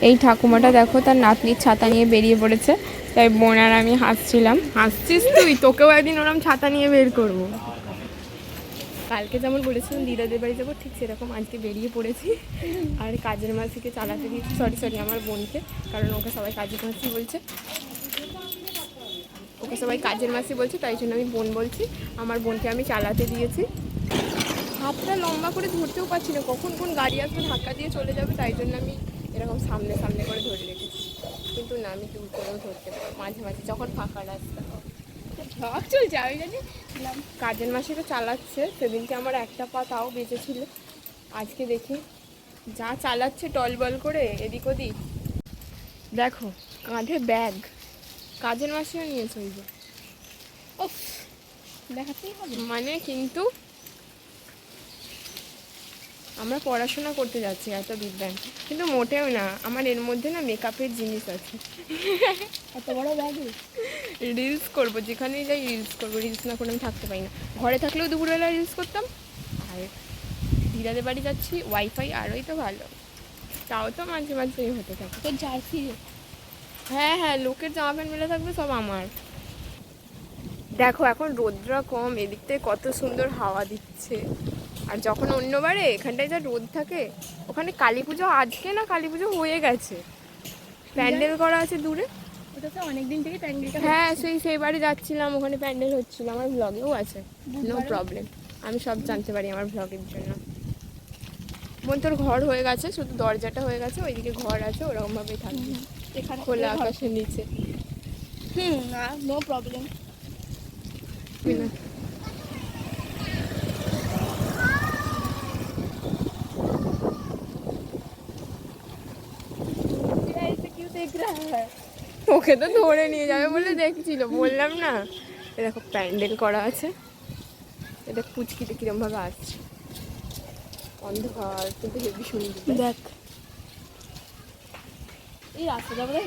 এই ঠাকুমাটা দেখো তার নাতনির ছাতা নিয়ে বেরিয়ে পড়েছে, তাই বোন আর আমি হাসছিলাম। হাসছিস তুই? তোকেও একদিন ওরম ছাতা নিয়ে বের করবো। কালকে যেমন বলেছিলাম দিদাদের বাড়ি যাবো, ঠিক সেরকম আজকে বেরিয়ে পড়েছি। আর কাজের মাসিকে চালাতে দিয়েছি, সরি আমার বোনকে, কারণ ওকে সবাই কাজের মাসি বলছে, তাই জন্য আমি বোন বলছি। আমার বোনকে আমি চালাতে দিয়েছি। হাতটা লম্বা করে ধরতেও পারছি না, কখন কোন গাড়ি আসবে ধাক্কা দিয়ে চলে যাবে, তাই জন্য আমি এরকম সামনে সামনে করে ধরে রেখেছি। কিন্তু না, আমি দূর করেও ধরতে পারবো মাঝে মাঝে যখন ফাঁকা রাস্তা সব চলছে। আমি জানি কাজের মাসিটা চালাচ্ছে, সেদিনকে আমার একটা পা তাও বেঁচেছিল। আজকে দেখি যা চালাচ্ছে টলবল করে এদিক ওদিক। দেখো কাঁধে ব্যাগ, কাজের মাসিও নিয়েছে ওই যে। ওফ, দেখাতেই হবে মানে। কিন্তু আমরা পড়াশোনা করতে যাচ্ছি এত বিজ্ঞান, কিন্তু মোটেও না। আমার এর মধ্যে না মেকআপের জিনিস আছে। এত বড় ব্যাগে রিলস করবো, যেখানেই যাই রিলস করবো। রিলস না করে আমি থাকতে পারি না। ঘরে থাকলেও দুপুরবেলা রিলস করতাম, আর দিদাদের বাড়ি যাচ্ছি, ওয়াইফাই আরোই তো ভালো, তাও তো মাঝে মাঝে হতে থাকে। তো জার্সি, হ্যাঁ লোকের জামা প্যান্ট মেলে থাকবে সব আমার। দেখো এখন রোদটা কম, এদিক থেকে কত সুন্দর হাওয়া দিচ্ছে। আর যখন অন্যবারে এখানটায় যা রোদ থাকে, ওখানে কালী পুজো আজকে না কালী পুজো হয়ে গেছে, প্যান্ডেল করা আছে দূরে। ওটা তো অনেকদিন থেকে প্যান্ডেলটা, হ্যাঁ সেই বাড়ি যাচ্ছিলাম, ওখানে প্যান্ডেল হচ্ছিল। আমার ব্লগেও আছে, নো প্রবলেম, আমি সব জানতে পারি আমার ব্লগের জন্য। বোন তোর ঘর হয়ে গেছে, শুধু দরজাটা হয়ে গেছে, ওইদিকে ঘর আছে, ওরকমভাবেই থাকবে এখানে খোলা আকাশের নিচে। না, নো প্রবলেম। ওকে তো ধরে নিয়ে যাবে বলে দেখছিল, বললাম না। এ দেখো প্যান্ডেল করা আছে, এটা কুচকিতে কিরম ভাবে আসছে, অন্ধকার কিন্তু হেবি সুন্দর। দেখ এই রাস্তাটা বোধ হয়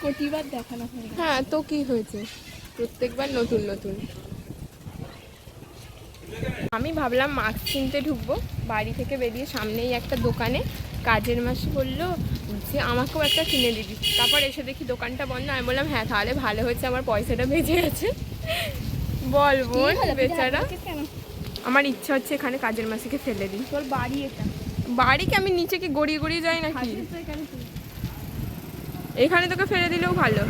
কোটি বার দেখানো হয়। হ্যাঁ তো কি হয়েছে, প্রত্যেকবার নতুন নতুন। আমি ভাবলাম মাস্ক কিনতে ঢুকবো, বাড়ি থেকে বেরিয়ে সামনেই একটা দোকানে কাজের মাসি বললো যে আমাকেও একটা কিনে দিবি। তারপর এসে দেখি দোকানটা বন্ধ। আমি বললাম হ্যাঁ তাহলে ভালো হয়েছে, আমার পয়সাটা বেঁচে গেছে। বল বোন বেচারা। আমার ইচ্ছা হচ্ছে এখানে কাজের মাসিকে ফেলে দিই। তোর বাড়ি এটা? বাড়িকে আমি নিচে কি গড়িয়ে গড়িয়ে যাই নাকি? এখানে তোকে ফেলে দিলেও ভালো।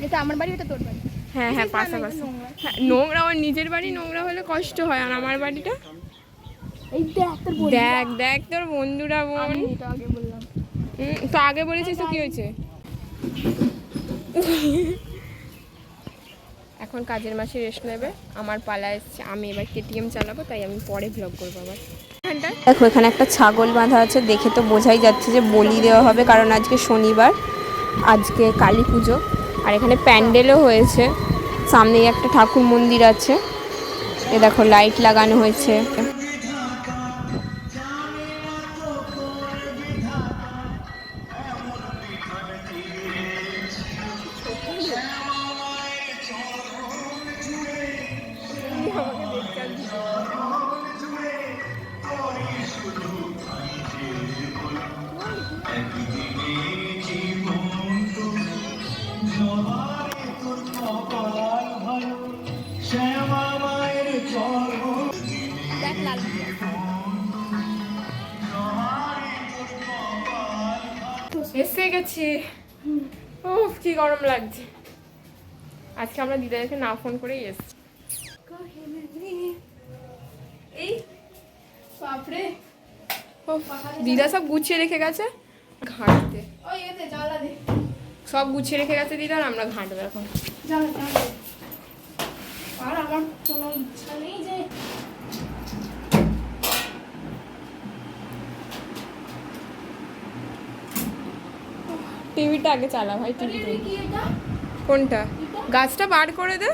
এটা আমার বাড়ি, এটা তোর বাড়ি। হ্যাঁ পাশাপাশি। হ্যাঁ নোংরা, আমার নিজের বাড়ি নোংরা হলে কষ্ট হয়, আর আমার বাড়িটা এই দেখ তোর বন্ধুরা। বোন তো আগে বলেছিস তো কি হয়েছে? এখন কাজের মাসে রেস্ট নেবে, আমার পালা এসছে। আমি এবার কেটিএম চালাবো, তাই আমি পরে ব্লগ করবো আবার। দেখো এখানে একটা ছাগল বাঁধা আছে, দেখে তো বোঝাই যাচ্ছে যে বলি দেওয়া হবে, কারণ আজকে শনিবার, আজকে কালী পুজো। আর এখানে প্যান্ডেলও হয়েছে, সামনেই একটা ঠাকুর মন্দির আছে। এ দেখো লাইট লাগানো হয়েছে। এসে গেছি। উফ কি গরম লাগছে। আজকে আমরা দিদাকে না ফোন করেই এসছি। এই বাপরে, দিদা সব গুছিয়ে রেখে গেছে ঘাঁটতে। সব গুছিয়ে রেখে গেছে দিদা, আর আমরা ঘাঁটবো এখন। আর আমার কোনো ইচ্ছা নেই যে টিভিটা আগে চালা ভাই। টিভি কোনটা? গাছটা বার করে দে।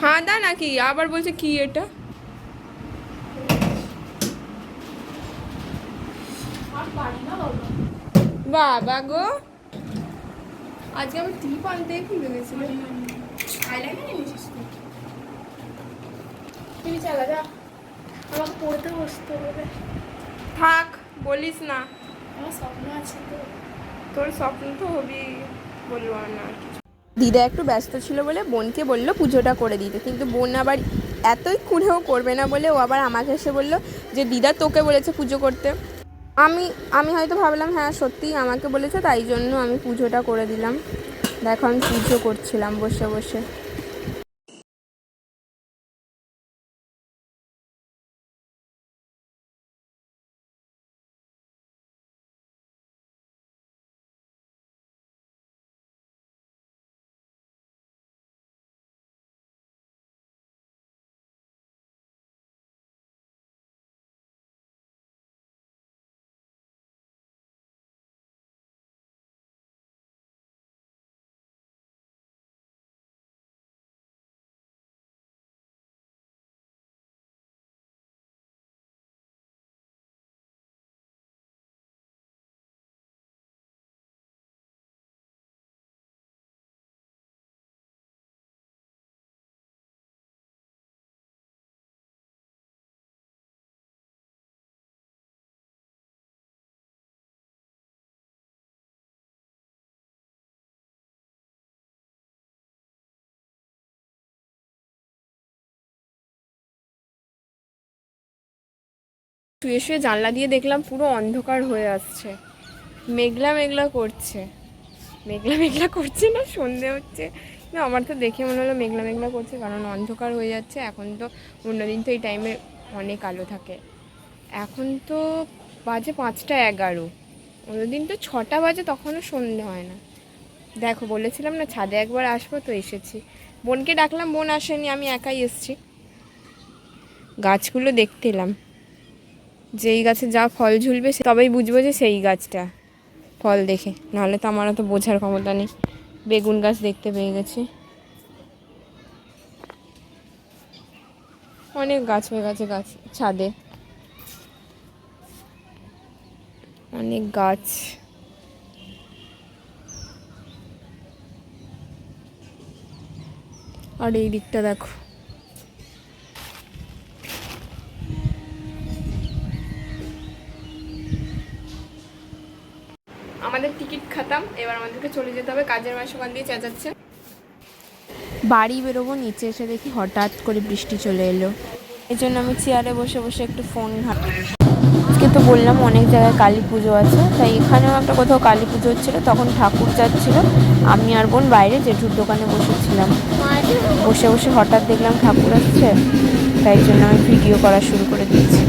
হ্যাঁ দা নাকি আবার বলছে কি এটা? বাবা গো, আজকে আমি টিপ আনতেই ভুলে গেছিলাম। টিভি চালা যা, আমাকে পড়তে বসতে হবে। থাক বলিস না, আমার স্বপ্ন আছে তো। তোর স্বপ্ন তো হবি, বলবো আর না কিছু। দিদা একটু ব্যস্ত ছিল বলে বোনকে বললো পুজোটা করে দিতে, কিন্তু বোন আবার এতই কুড়েও করবে না বলে ও আবার আমাকে এসে বললো যে দিদা তোকে বলেছে পুজো করতে। আমি আমি হয়তো ভাবলাম হ্যাঁ সত্যিই আমাকে বলেছে, তাই জন্য আমি পুজোটা করে দিলাম। দেখো আমি পুজো করছিলাম বসে বসে। শুয়ে শুয়ে জানলা দিয়ে দেখলাম পুরো অন্ধকার হয়ে আসছে, মেঘলা মেঘলা করছে। মেঘলা মেঘলা করছে না, সন্ধে হচ্ছে, না আমার তো দেখে মনে হলো মেঘলা মেঘলা করছে, কারণ অন্ধকার হয়ে যাচ্ছে। এখন তো অন্যদিন তো এই টাইমে অনেক আলো থাকে, এখন তো বাজে 5টা 11, অন্যদিন তো 6টা বাজে, তখনও সন্ধে হয় না। দেখো বলেছিলাম না ছাদে একবার আসবো, তো এসেছি। বোনকে ডাকলাম, বোন আসেনি, আমি একাই এসেছি। গাছগুলো দেখতে এলাম, যেই গাছে যা ফল ঝুলবে তবেই বুঝবো যে সেই গাছটা, ফল দেখে, নাহলে তো আমারও তো বোঝার ক্ষমতা নেই। বেগুন গাছ দেখতে পেয়ে গেছি, অনেক গাছ হয়ে গেছে গাছ ছাদে, অনেক গাছ। আর এই দিকটা দেখো, আমাদের টিকিট খাতাম, এবার আমাদেরকে চলে যেতে হবে। কাজের মাস ওখান দিয়ে চেঁচাচ্ছে। বাড়ি বেরোবো, নিচে এসে দেখি হঠাৎ করে বৃষ্টি চলে এলো। এই জন্য আমি চেয়ারে বসে বসে একটু ফোন ঘাঁটি। আজকে তো বললাম অনেক জায়গায় কালী পুজো আছে, তাই এখানেও একটা কোথাও কালী পুজো হচ্ছিলো, তখন ঠাকুর যাচ্ছিলো। আমি আর বোন বাইরে জেঠুর দোকানে বসেছিলাম, বসে বসে হঠাৎ দেখলাম ঠাকুর আসছে, তাই জন্য আমি ভিডিও করা শুরু করে দিয়েছি।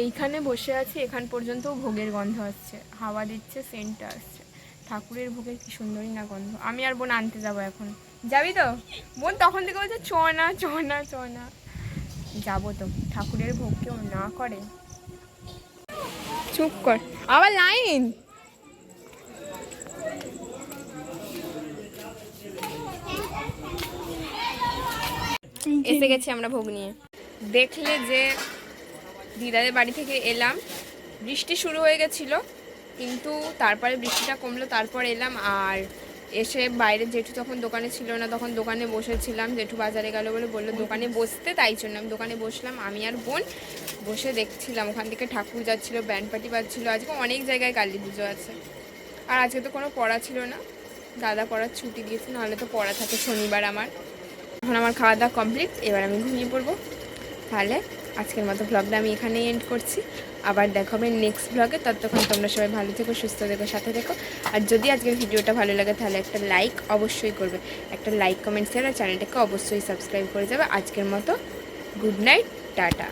এইখানে বসে আছি, এখান পর্যন্ত ভোগের গন্ধ আসছে, হাওয়া দিচ্ছে, সেন্টটা আসছে। ঠাকুরের ভোগের কি সুন্দরই না গন্ধ। আমি আর বোন আনতে যাবো এখন। যাবি তো? বোন তখন থেকে বলছে চ না চ না চ না। যাবো তো, ঠাকুরের ভোগ কেউ না করে। চুপ কর, আবার লাইন। এসে গেছি আমরা ভোগ নিয়ে। দেখলে যে দিদাদের বাড়ি থেকে এলাম, বৃষ্টি শুরু হয়ে গেছিলো, কিন্তু তারপরে বৃষ্টিটা কমলো, তারপর এলাম। আর এসে বাইরে জেঠু তখন দোকানে ছিল না, তখন দোকানে বসেছিলাম। জেঠু বাজারে গেল বলে বললো দোকানে বসতে, তাই জন্য আমি দোকানে বসলাম। আমি আর বোন বসে দেখছিলাম, ওখান থেকে ঠাকুর যাচ্ছিলো, ব্যান্ড পার্টি বাজছিলো। আজকে অনেক জায়গায় কালী পুজো আছে। আর আজকে তো কোনো পড়া ছিল না, দাদা পড়ার ছুটি দিয়েছে, নাহলে তো পড়া থাকে শনিবার আমার। এখন আমার খাওয়া দাওয়া কমপ্লিট, এবার আমি ঘুমিয়ে পড়বো। তাহলে আজকের মতো ব্লগটা আমি এখানেই এন্ড করছি। আবার দেখা হবে নেক্সট ব্লগে। ততক্ষণ তোমরা সবাই ভালো থেকো, সুস্থ থেকো, সাথে থেকো। আর যদি আজকের ভিডিওটা ভালো লাগে তাহলে একটা লাইক অবশ্যই করবে, একটা লাইক কমেন্ট শেয়ার, আর চ্যানেলটাকে অবশ্যই সাবস্ক্রাইব করে যাবে। আজকের মতো গুড নাইট, টাটা।